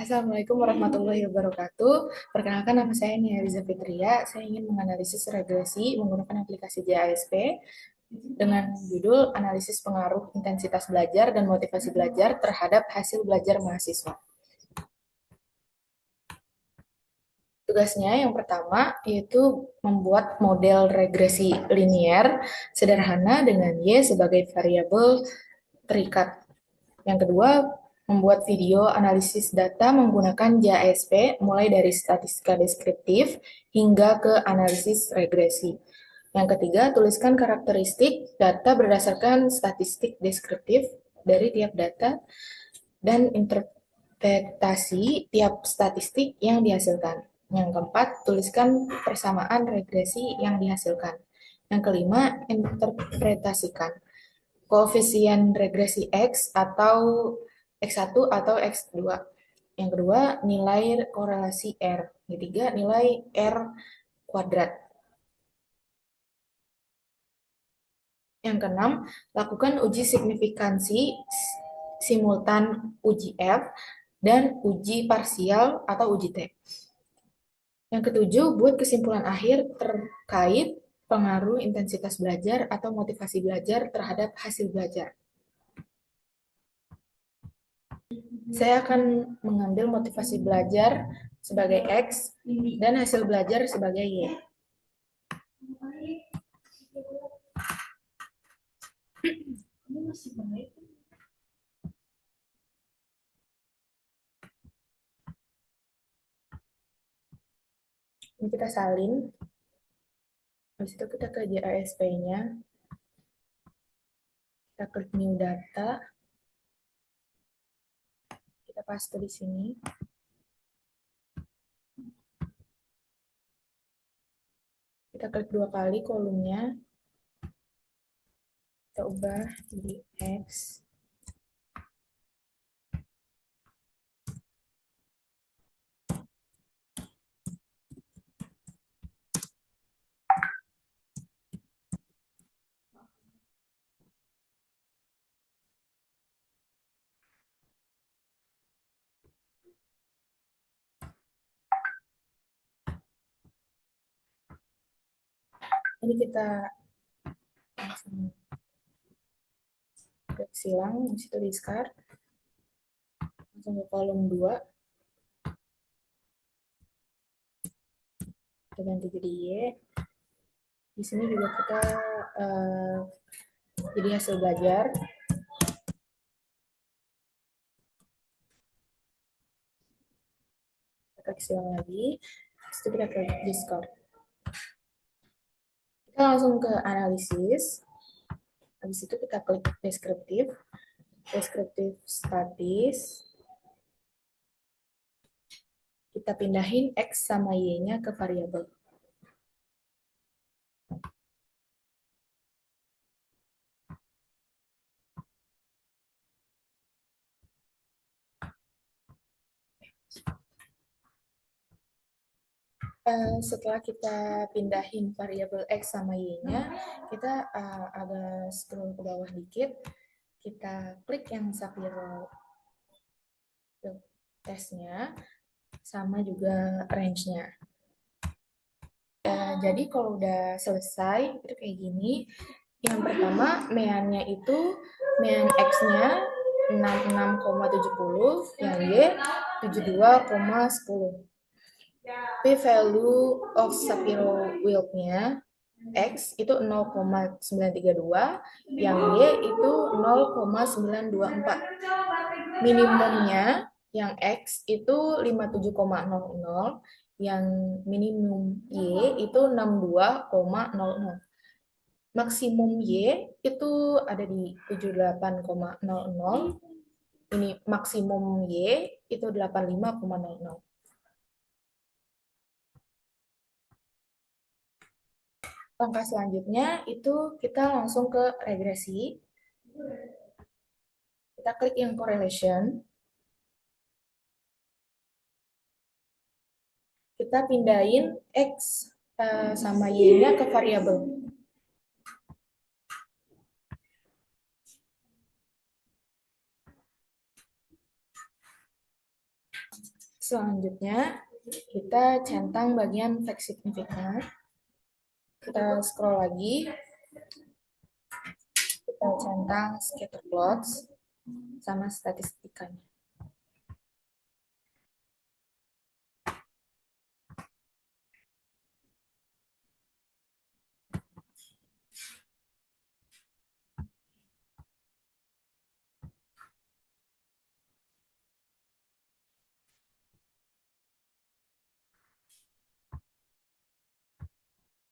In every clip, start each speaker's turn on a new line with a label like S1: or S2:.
S1: Assalamualaikum warahmatullahi wabarakatuh. Perkenalkan, nama saya Nia Riza Fitria. Saya ingin menganalisis regresi menggunakan aplikasi JASP dengan judul Analisis Pengaruh Intensitas Belajar dan Motivasi Belajar terhadap Hasil Belajar Mahasiswa. Tugasnya yang pertama yaitu membuat model regresi linier sederhana dengan Y sebagai variabel terikat. Yang kedua, membuat video analisis data menggunakan JASP mulai dari statistika deskriptif hingga ke analisis regresi. Yang ketiga, tuliskan karakteristik data berdasarkan statistik deskriptif dari tiap data dan interpretasi tiap statistik yang dihasilkan. Yang keempat, tuliskan persamaan regresi yang dihasilkan. Yang kelima, interpretasikan koefisien regresi X atau X1 atau X2. Yang kedua, nilai korelasi R. Yang ketiga, nilai R kuadrat. Yang keenam, lakukan uji signifikansi simultan uji F dan uji parsial atau uji T. Yang ketujuh, buat kesimpulan akhir terkait pengaruh intensitas belajar atau motivasi belajar terhadap hasil belajar. Saya akan mengambil motivasi belajar sebagai X dan hasil belajar sebagai Y. Ini kita salin. Habis itu kita ke JASP-nya. Kita klik new data. Kita paste di sini. Kita klik 2 kali kolomnya. Kita ubah jadi X. Ini kita langsung klik silang, habis itu discard. Langsung ke kolom 2. Kita ganti jadi Y. Di sini juga kita jadi hasil belajar. Kita klik silang lagi. Habis itu kita klik discard. Kita langsung ke analisis. Habis itu kita klik deskriptif. Deskriptif statis. Kita pindahin X sama Y-nya ke variabel. Setelah kita pindahin variabel X sama Y-nya, kita agak scroll ke bawah dikit, kita klik yang Shapiro testnya, sama juga range-nya. Jadi kalau udah selesai, itu kayak gini. Yang pertama, mean-nya itu, mean X-nya 66,70, yang Y 72,10. P-value of Shapiro-Wilk-nya X itu 0,932, yang Y itu 0,924. Minimumnya yang X itu 57,00, yang minimum Y itu 62,00. Maksimum Y itu ada di 78,00. Ini maksimum Y itu 85,00. Langkah selanjutnya itu kita langsung ke regresi. Kita klik yang correlation. Kita pindahin X sama Y-nya ke variabel. Selanjutnya, kita centang bagian fact signifikan. Kita scroll lagi, kita centang scatter plots sama statistikanya.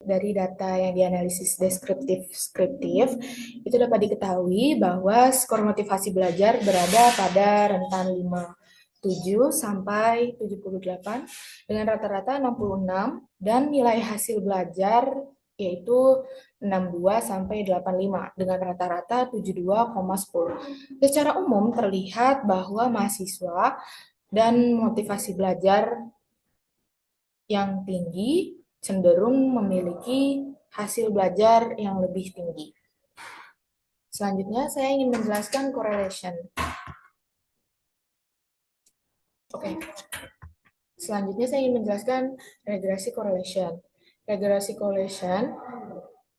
S1: Dari data yang dianalisis deskriptif-deskriptif, itu dapat diketahui bahwa skor motivasi belajar berada pada rentan 57 sampai 78 dengan rata-rata 66 dan nilai hasil belajar yaitu 62 sampai 85 dengan rata-rata 72,10. Secara umum terlihat bahwa mahasiswa dan motivasi belajar yang tinggi cenderung memiliki hasil belajar yang lebih tinggi. Selanjutnya, saya ingin menjelaskan correlation. Oke. Selanjutnya, saya ingin menjelaskan regresi correlation. Regresi correlation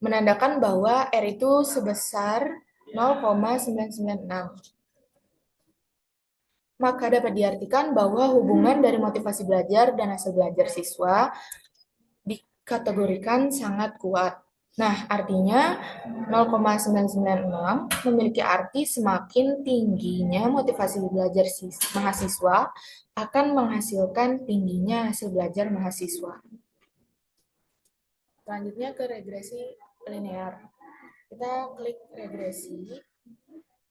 S1: menandakan bahwa R itu sebesar 0,996. Maka dapat diartikan bahwa hubungan dari motivasi belajar dan hasil belajar siswa dikategorikan sangat kuat. Nah, artinya 0,996 memiliki arti semakin tingginya motivasi belajar mahasiswa akan menghasilkan tingginya hasil belajar mahasiswa. Selanjutnya ke regresi linear. Kita klik regresi.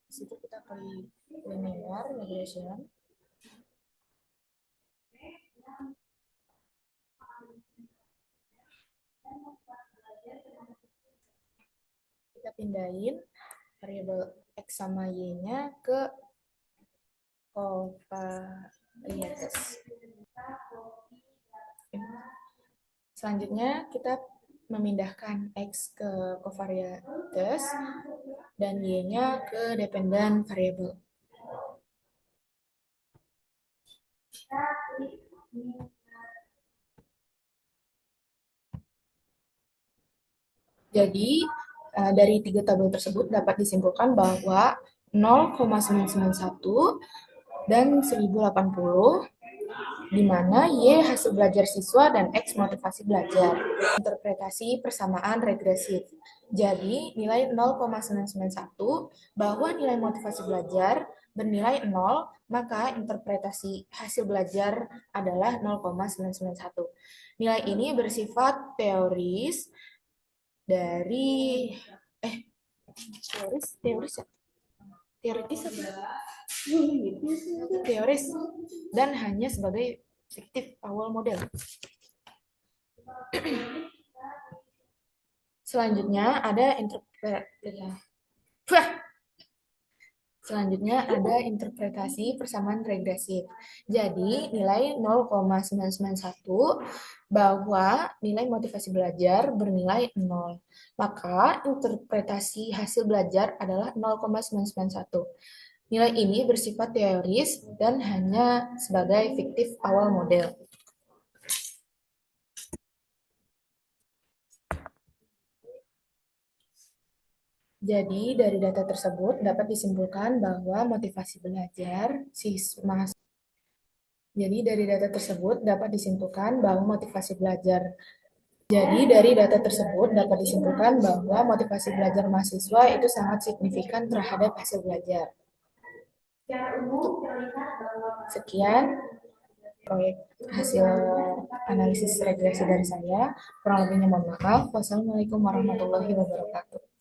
S1: Di situ kita klik linear regression. Kita pindahin variabel X sama Y-nya ke covariates. Selanjutnya kita memindahkan X ke covariates dan Y-nya ke dependent variable. Jadi, dari tiga tabel tersebut dapat disimpulkan bahwa 0,991 dan 1080, di mana Y hasil belajar siswa dan X motivasi belajar. Interpretasi persamaan regresif. Jadi, nilai 0,991 bahwa nilai motivasi belajar bernilai 0, maka interpretasi hasil belajar adalah 0,991. Nilai ini bersifat teoris dari teoris ya? Teoritis apa? Teoris dan hanya sebagai fiktif awal model. Selanjutnya ada interpretasi persamaan regresif. Jadi, nilai 0,991 bahwa nilai motivasi belajar bernilai 0. Maka, interpretasi hasil belajar adalah 0,991. Nilai ini bersifat teoris dan hanya sebagai fiktif awal model. Jadi, dari data tersebut dapat disimpulkan bahwa motivasi belajar mahasiswa itu sangat signifikan terhadap hasil belajar. Sekian proyek hasil analisis regresi dari saya. Kurang lebihnya mohon maaf. Wassalamualaikum warahmatullahi wabarakatuh.